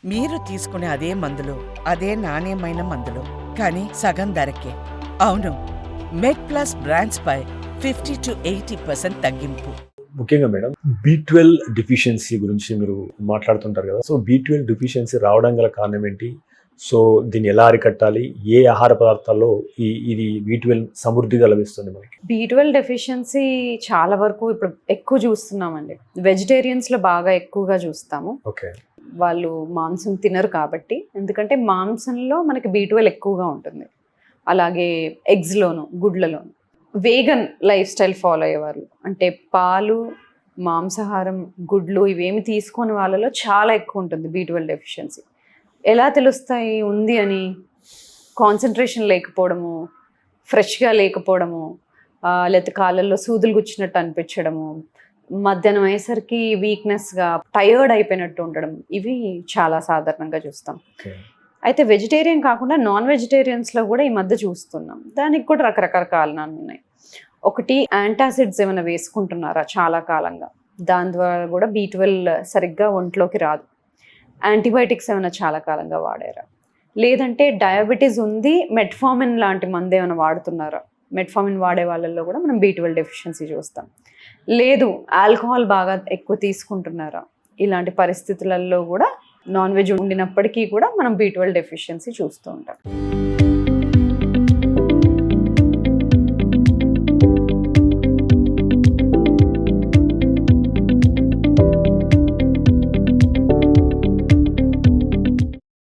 మీరు తీసుకునే అదే మందులు, అదే నాణ్యమైన మందులు, కానీ సగం ధరకే. అవును, మెడ్+ బ్రాండ్స్ పై 50-80% తగ్గింపు. ముఖ్యంగా మేడం B12 డెఫిషియన్సీ గురించి మీరు మాట్లాడుతుంటారు కదా. సో B12 డెఫిషియన్సీ రావడం గల కారణం ఏంటి? సో దీన్ని ఎలా అరికట్టాలి? ఏ ఆహార పదార్థాల్లో ఇది B12 సమృద్ధిగా లభిస్తుంది మనకి? B12 డెఫిషియన్సీ చాలా వరకు ఇప్పుడు ఎక్కువ చూస్తున్నామండి. వెజిటేరియన్స్లో బాగా ఎక్కువగా చూస్తాము. ఓకే. వాళ్ళు మాంసం తినరు కాబట్టి, ఎందుకంటే మాంసంలో మనకి B12 ఎక్కువగా ఉంటుంది. అలాగే ఎగ్స్లోను, గుడ్లలోను. వేగన్ లైఫ్ స్టైల్ ఫాలో అయ్యేవాళ్ళు, అంటే పాలు, మాంసాహారం, గుడ్లు ఇవేమి తీసుకొని వాళ్ళలో చాలా ఎక్కువ ఉంటుంది B12 డెఫిషియన్సీ. ఎలా తెలుస్తాయి ఉంది అని? కాన్సన్ట్రేషన్ లేకపోవడము, ఫ్రెష్గా లేకపోవడము, లేకపోతే కాళ్ళల్లో సూదులు గుచ్చినట్టు అనిపించడము, మధ్యాహ్నం అయ్యేసరికి వీక్నెస్గా టయర్డ్ అయిపోయినట్టు ఉండడం, ఇవి చాలా సాధారణంగా చూస్తాం. అయితే వెజిటేరియన్ కాకుండా నాన్ వెజిటేరియన్స్లో కూడా ఈ మధ్య చూస్తున్నాం. దానికి కూడా రకరకాల కారణాలు ఉన్నాయి. ఒకటి, యాంటాసిడ్స్ ఏమైనా వేసుకుంటున్నారా చాలా కాలంగా, దాని ద్వారా కూడా B12 సరిగ్గా ఒంట్లోకి రాదు. యాంటీబయాటిక్స్ ఏమైనా చాలా కాలంగా వాడారా, లేదంటే డయాబెటీస్ ఉంది, మెట్ఫార్మిన్ లాంటి మందు ఏమైనా వాడుతున్నారా? మెట్ఫార్మిన్ వాడే వాళ్ళల్లో కూడా మనం B12 డెఫిషియన్సీ చూస్తాం. లేదు, ఆల్కహాల్ బాగా ఎక్కువ తీసుకుంటున్నారా? ఇలాంటి పరిస్థితులలో కూడా నాన్ వెజ్ ఉండినప్పటికీ కూడా మనం B12 డెఫిషియన్సీ చూస్తూ ఉంటాం.